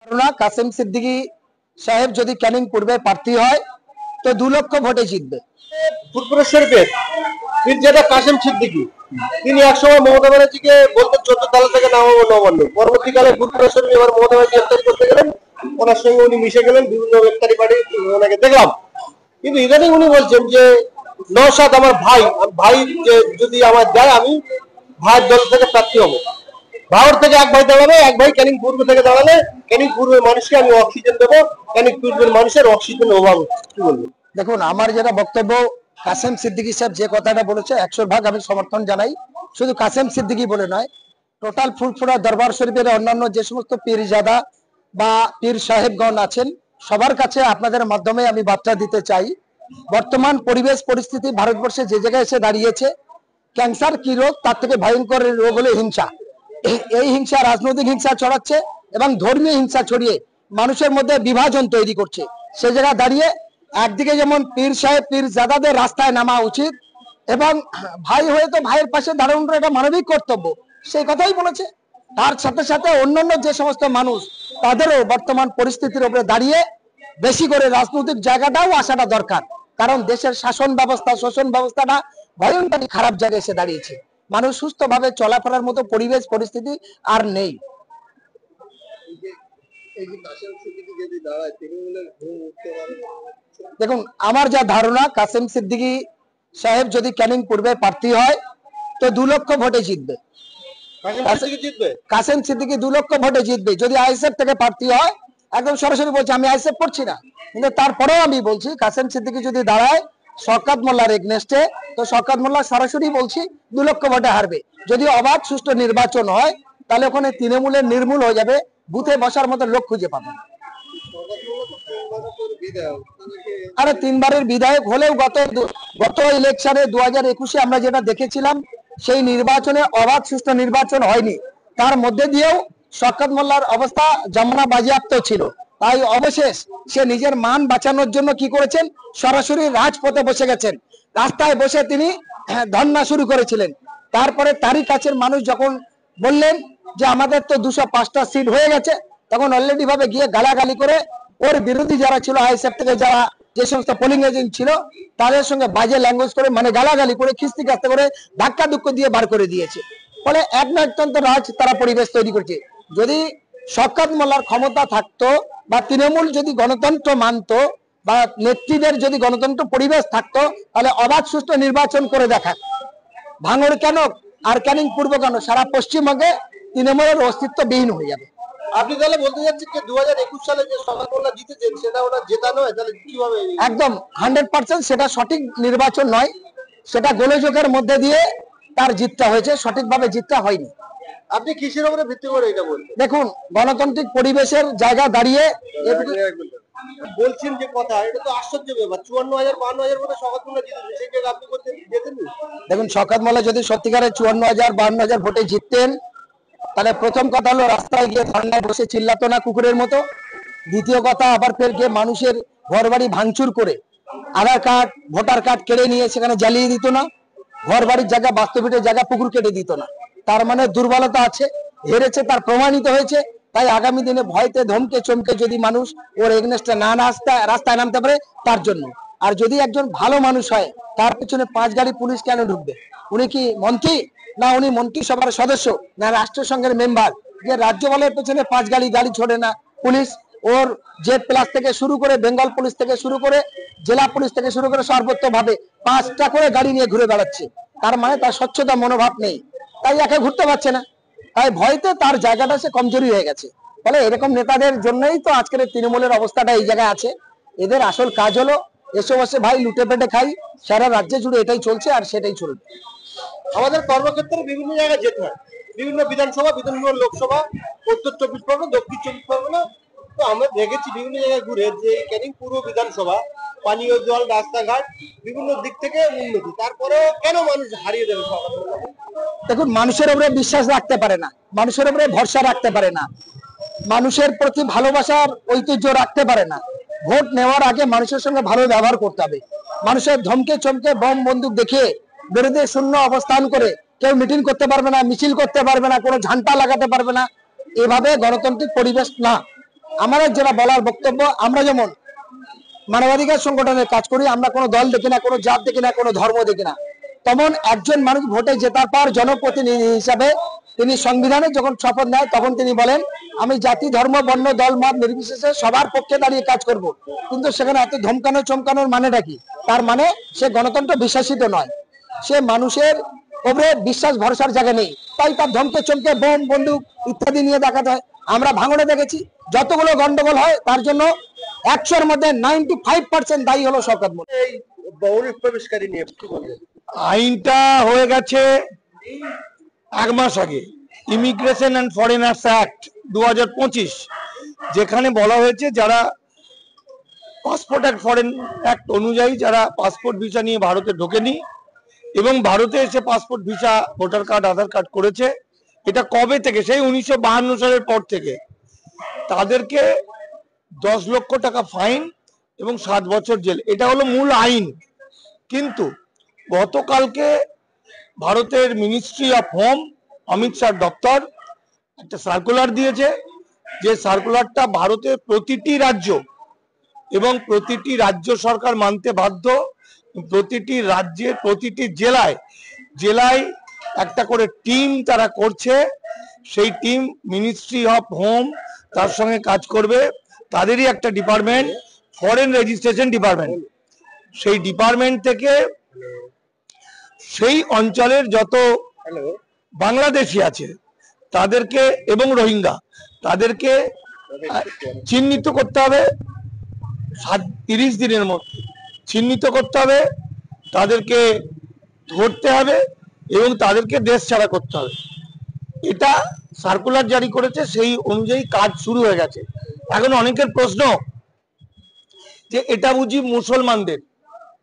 ধারণা কাসেম সিদ্দিকী সাহেব যদি ক্যানিং পূর্বে প্রার্থী হয় তো 2 লক্ষ ভোটে জিতবে। ফুরফুরা শরীফের পীরজাদা কাসেম সিদ্দিকী তিনি একসময় মমতা ব্যানার্জিকে বলতেন 14 তালা থেকে নামাবো নবান্ন। পরবর্তীকালে ফুরফুরা শরীফ এবার মমতা ব্যানার্জি গ্রেফতারি করতে গেলেন, ওনার সঙ্গে উনি মিশে গেলেন, বিভিন্ন গ্রেফতারি পার্টি ওনাকে দেখলাম। কিন্তু ইদানিং উনি বলছেন যে নওশাদ আমার ভাই, ভাই যে যদি আমার দেয় আমি ভাইয়ের দল থেকে প্রার্থী হবো। ভাওর থেকে এক ভাই দাঁড়াবে, এক ভাই ক্যানিং পূর্ব থেকে দাঁড়ালে ক্যানিং পূর্বের মানুষকে আমি অক্সিজেন দেবো, ক্যানিং পূর্বের মানুষের অক্সিজেনের অভাব। কি বলবো? দেখুন, আমার যেটা বক্তব্য, কাসেম সিদ্দিকী সাহেব যে কথাটা বলেছে 100% আমি সমর্থন জানাই। শুধু কাসেম সিদ্দিকী বলে নয়, টোটাল ফুরফুরা দরবার শরীফের অন্যান্য যে সমস্ত পীরজাদা বা পীর সাহেবগণ আছেন সবার কাছে আপনাদের মাধ্যমে আমি বার্তা দিতে চাই, বর্তমান পরিবেশ পরিস্থিতি ভারতবর্ষে যে জায়গায় এসে দাঁড়িয়েছে, ক্যান্সার কি রোগ, তার থেকে ভয়ঙ্কর রোগ হলো হিংসা। এই হিংসা রাজনৈতিক হিংসা ছড়াচ্ছে এবং ধর্মীয় হিংসা ছড়িয়ে মানুষের মধ্যে বিভাজন তৈরি করছে। সে জায়গায় দাঁড়িয়ে একদিকে যেমন পীর সাহেব পীর জাদাদের রাস্তায় নামা উচিত এবং ভাই হয়ে তো ভাইয়ের পাশে দাঁড়ানোটা এটা মানবিক কর্তব্য, সেই কথাই বলেছে। তার সাথে সাথে অন্যান্য যে সমস্ত মানুষ তাদেরও বর্তমান পরিস্থিতির উপরে দাঁড়িয়ে বেশি করে রাজনৈতিক জায়গাটাও আসাটা দরকার, কারণ দেশের শাসন ব্যবস্থা শোষণ ব্যবস্থাটা ভয়ঙ্কর খারাপ জায়গায় এসে দাঁড়িয়েছে। মানুষ সুস্থভাবে চলাফেরার মতো পরিবেশ পরিস্থিতি আর নেই। দেখুন, আমার যা ধারণা কাসেম সিদ্দিকী সাহেব যদি ক্যানিং পূর্বে প্রার্থী হয় তো 2 লক্ষ ভোটে জিতবে। কাসেম সিদ্দিকী 2 লক্ষ ভোটে জিতবে। যদি আইএসএফ থেকে প্রার্থী হয়, একদম সরাসরি বলছি, আমি আইএসএফ করছি না, কিন্তু তারপরেও আমি বলছি কাসেম সিদ্দিকী যদি দাঁড়ায় শওকত মোল্লার এগনেস্টে, তো শওকত মোল্লা সরাসরি বলছি 2 লক্ষ ভোটে হারবে। যদি অবাধ সুষ্ঠু নির্বাচন হয় তাহলে ওখানে তৃণমূলের নির্মূল হয়ে যাবে, বুথে বসার মতো লোক খুঁজে পাবে না। আরে 3 বারের বিধায়ক হলেও গত ইলেকশনে 2021-এ আমরা যেটা দেখেছিলাম, সেই নির্বাচনে অবাধ সুষ্ঠু নির্বাচন হয়নি। তার মধ্যে দিয়েও শওকত মোল্লার অবস্থা জামানা বাজেয়াপ্ত ছিল। তাই অবশেষ সে নিজের মান বাঁচানোর জন্য কি করেছেন, সরাসরি রাজপথে বসে গেছেন। রাস্তায় বসে তিনি ধর্ণা শুরু করেছিলেন। তারপরে তারই কাছের মানুষ যখন বললেন যে আমাদের তো 205টা সিট হয়ে গেছে, তখন অলরেডি ভাবে গিয়ে গালাগালি করে ওর বিরোধী যারা ছিল আইএসএফ থেকে যারা যে সমস্ত পোলিং এজেন্ট ছিল তাদের সঙ্গে বাজে ল্যাঙ্গুয়েজ করে, মানে গালাগালি করে, খিস্তি খাস্তি করে, ধাক্কা ধুক্কা দিয়ে বার করে দিয়েছে। ফলে এক নয়তন্ত্র রাজ তারা পরিবেশ তৈরি করছে। যদি শওকত মোল্লার ক্ষমতা থাকতো বা তৃণমূল যদি গণতন্ত্র মানতো বা নেত্রীদের যদি গণতন্ত্র পরিবেশ থাকতো, তাহলে অবাধ সুষ্ঠু নির্বাচন করে দেখায়। ভাঙড় কেন আর ক্যানিং পূর্ব কেন, সারা পশ্চিমবঙ্গে তৃণমূলের অস্তিত্ব বিহীন হয়ে যাবে। আপনি তাহলে বলতে যাচ্ছেন যে 2021 সালে যে শওকত মোল্লা জিতেছেন সেটা ওটা জেতা নয়, তাহলে কিভাবে? একদম 100% সেটা সঠিক নির্বাচন নয়, সেটা গোলযোগের মধ্যে দিয়ে তার জিতটা হয়েছে, সঠিকভাবে জিতটা হয়নি। আপনি কিসের উপরে ভিত্তি করে এটা বলছেন? দেখুন, গণতান্ত্রিক পরিবেশের জায়গা দাঁড়িয়ে বলছেন যে কথা, এটা তো আশ্চর্য ব্যাপার। 54,000 52,000 ভোটে শওকত মোল্লা জিতেছেন, সেই জায়গায় আপনি বলছেন জেতেননি। দেখুন, শওকত মোল্লা যদি সত্যিকারে 54,000 52,000 ভোটে জিততেন, তাহলে প্রথম কথা হলো রাস্তায় গিয়ে ধর্নায় বসে চিল্লাতো না কুকুরের মতো। দ্বিতীয় কথা, আবার ফের গিয়ে মানুষের ঘর বাড়ি ভাঙচুর করে আধার কার্ড ভোটার কার্ড কেড়ে নিয়ে সেখানে জ্বালিয়ে দিত না, ঘর বাড়ির জায়গা বাস্তবিকের জায়গা পুকুর কেটে দিত না। তার মানে দুর্বলতা আছে, হেরেছে, তার প্রমাণিত হয়েছে। তাই আগামী দিনে ভয়তে ধমকে চমকে যদি মানুষ ওর এগনেস্টে না রাস্তায় নামতে পারে তার জন্য। আর যদি একজন ভালো মানুষ হয়, তার পেছনে 5 গাড়ি পুলিশ কেন ঢুকবে? উনি কি মন্ত্রী? না উনি মন্ত্রিসভার সদস্য, না রাষ্ট্রসংঘের মেম্বার যে রাজ্যপালের পেছনে 5 গাড়ি ছোড়ে না পুলিশ? ওর জেড প্লাস থেকে শুরু করে বেঙ্গল পুলিশ থেকে শুরু করে জেলা পুলিশ থেকে শুরু করে সর্বত্র ভাবে 5টা করে গাড়ি নিয়ে ঘুরে বেড়াচ্ছে। তার মানে তার স্বচ্ছতা মনোভাব নেই, তাই একে ঘুরতে পারছে না। তাই ভয়তে তার জায়গাটা সে কমজোরি হয়ে গেছে। ফলে এরকম নেতাদের জন্যই তো আজকের তৃণমূলের অবস্থাটা এই জায়গায় আছে। এদের আসল কাজ হলো এসে বসে ভাই লুটে পেটে খাই, সারা রাজ্যে জুড়ে এটাই চলছে আর সেটাই চলবে। আমাদের কর্মক্ষেত্রে বিভিন্ন জায়গায় যেতে হয়, বিভিন্ন বিধানসভা, বিভিন্ন লোকসভা, উত্তর 24 পরগনা, দক্ষিণ 24 পরগনা। তো আমরা দেখেছি বিভিন্ন জায়গায় ঘুরে যে ক্যানিং পূর্ব বিধানসভা পানীয় জল, রাস্তাঘাট বিভিন্ন দিক থেকে উন্নতি, তারপরেও কেন মানুষ হারিয়ে দেবে? দেখুন, মানুষের উপরে বিশ্বাস রাখতে পারে না, মানুষের উপরে ভরসা রাখতে পারে না, মানুষের প্রতি ভালোবাসার ঐতিহ্য রাখতে পারে না। ভোট নেওয়ার আগে মানুষের সঙ্গে ভালো ব্যবহার করতে হবে। মানুষের ধমকে চমকে বম বন্দুক দেখিয়ে বিরোধী শূন্য অবস্থান করে কেউ মিটিং করতে পারবে না, মিছিল করতে পারবে না, কোনো ঝান্ডা লাগাতে পারবে না। এভাবে গণতান্ত্রিক পরিবেশ না। আমার যেটা বলার বক্তব্য, আমরা যেমন মানবাধিকার সংগঠনের কাজ করি, আমরা কোনো দল দেখি না, কোনো জাত দেখি না, কোনো ধর্ম দেখি না, তেমন একজন মানুষ ভোটে জেতার পর জনপ্রতিনিধি হিসাবে তিনি সংবিধানে যখন শপথ নেয় তখন তিনি বলেন আমি জাতি ধর্ম বর্ণ দল মত নির্বিশেষে সবার পক্ষে দাঁড়িয়ে কাজ করব। কিন্তু সেখানে এত ধমকানো চমকানোর মানেটা কি? তার মানে সে গণতন্ত্র বিশ্বাসিত নয়, সে মানুষের উপরে বিশ্বাস ভরসার জায়গা নেই, তাই তার ধমকে চমকে বোম বন্দুক ইত্যাদি নিয়ে দেখাতে হয়। আমরা ভাঙড়ে দেখেছি যতগুলো গন্ডগোল হয় তার জন্য 100-এর মধ্যে 95% দায়ী হলো শওকত মোল্লা। এই বহু প্রবেশকারী নিয়ে কি বলবেন? আইনটা হয়ে গেছে 1 মাস আগে, ইমিগ্রেশন অ্যান্ড ফরেনার্স অ্যাক্ট 2025, যেখানে বলা হয়েছে যারা পাসপোর্ট অ্যাক্ট ফরেন অ্যাক্ট অনুযায়ী যারা পাসপোর্ট ভিসা নিয়ে ভারতে ঢোকেনি এবং ভারতে এসে পাসপোর্ট ভিসা ভোটার কার্ড আধার কার্ড করেছে, এটা কবে থেকে, সেই 1952 সালের পর থেকে, তাদেরকে 10 লক্ষ টাকা ফাইন এবং 7 বছর জেল, এটা হলো মূল আইন। কিন্তু গতকালকে ভারতের ministry of home, Amit Shah দপ্তর একটা সার্কুলার দিয়েছে, যে সার্কুলারটা ভারতের প্রতিটি রাজ্য এবং প্রতিটি রাজ্য সরকার মানতে বাধ্য। প্রতিটি রাজ্যে প্রতিটি জেলায় জেলায় একটা করে টিম তারা করছে, সেই টিম মিনিস্ট্রি অফ হোম তার সঙ্গে কাজ করবে, তাদেরই একটা ডিপার্টমেন্ট ফরেন রেজিস্ট্রেশন ডিপার্টমেন্ট, সেই ডিপার্টমেন্ট থেকে সেই অঞ্চলের যত বাংলাদেশি আছে তাদেরকে এবং রোহিঙ্গা তাদেরকে চিহ্নিত করতে হবে, 30 দিনের মধ্যে চিহ্নিত করতে হবে, তাদেরকে ধরতে হবে এবং তাদেরকে দেশ ছাড়া করতে হবে। এটা সার্কুলার জারি করেছে, সেই অনুযায়ী কাজ শুরু হয়ে গেছে। এখন অনেকের প্রশ্ন যে এটা বুঝি মুসলমানদের,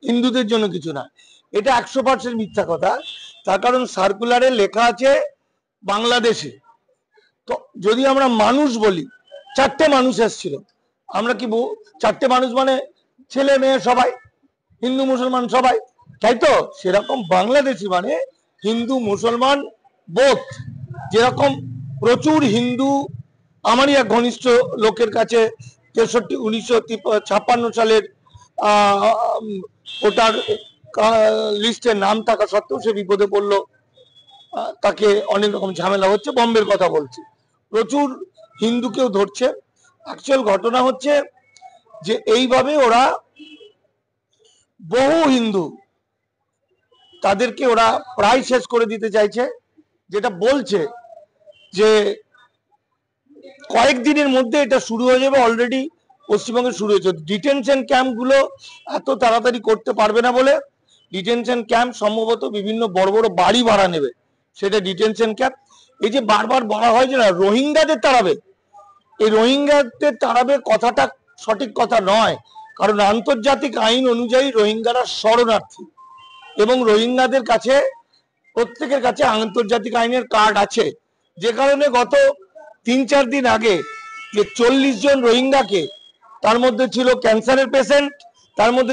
হিন্দুদের জন্য কিছু না, এটা 100% মিথ্যা কথা। তার কারণ সার্কুলারে লেখা আছে বাংলাদেশে। তো যদি আমরা মানুষ বলি, 4টে মানুষ এসেছিল, আমরা কি 4টে মানুষ মানে ছেলে মেয়ে সবাই, হিন্দু মুসলমান সবাই, তাই তো? সেরকম বাংলাদেশি মানে হিন্দু মুসলমান বোথ। যেরকম প্রচুর হিন্দু, আমারই এক ঘনিষ্ঠ লোকের কাছে 1956 সালের ওটার লিস্টে নাম থাকা সত্ত্বেও সে বিপদে পড়লো, তাকে অনেক রকম ঝামেলা হচ্ছে, বম্বের কথা বলছি, প্রচুর হিন্দুকেও ধরছে। অ্যাকচুয়াল ঘটনা হচ্ছে যে এইভাবে ওরা বহু হিন্দু তাদেরকে ওরা প্রায় শেষ করে দিতে চাইছে, যেটা বলছে যে কয়েকদিনের মধ্যে এটা শুরু হয়ে যাবে। অলরেডি পশ্চিমবঙ্গে শুরু হয়েছে। ডিটেনশন ক্যাম্পগুলো এত তাড়াতাড়ি করতে পারবে না বলে ডিটেনশন ক্যাম্প সম্ভবত বিভিন্ন বড় বড় বাড়ি ভাড়া নেবে, সেটা ডিটেনশন ক্যাম্প। এই যে বারবার বলা হয় যে না রোহিঙ্গাদের তাড়াবে, এই রোহিঙ্গাদের তাড়াবে কথাটা সঠিক কথা নয়, কারণ আন্তর্জাতিক আইন অনুযায়ী রোহিঙ্গারা শরণার্থী এবং রোহিঙ্গাদের কাছে প্রত্যেকের কাছে আন্তর্জাতিক আইনের কার্ড আছে, যে কারণে গত 3-4 দিন আগে যে 40 জন রোহিঙ্গাকে, তার মধ্যে ছিল ক্যান্সারের পেশেন্ট, তার মধ্যে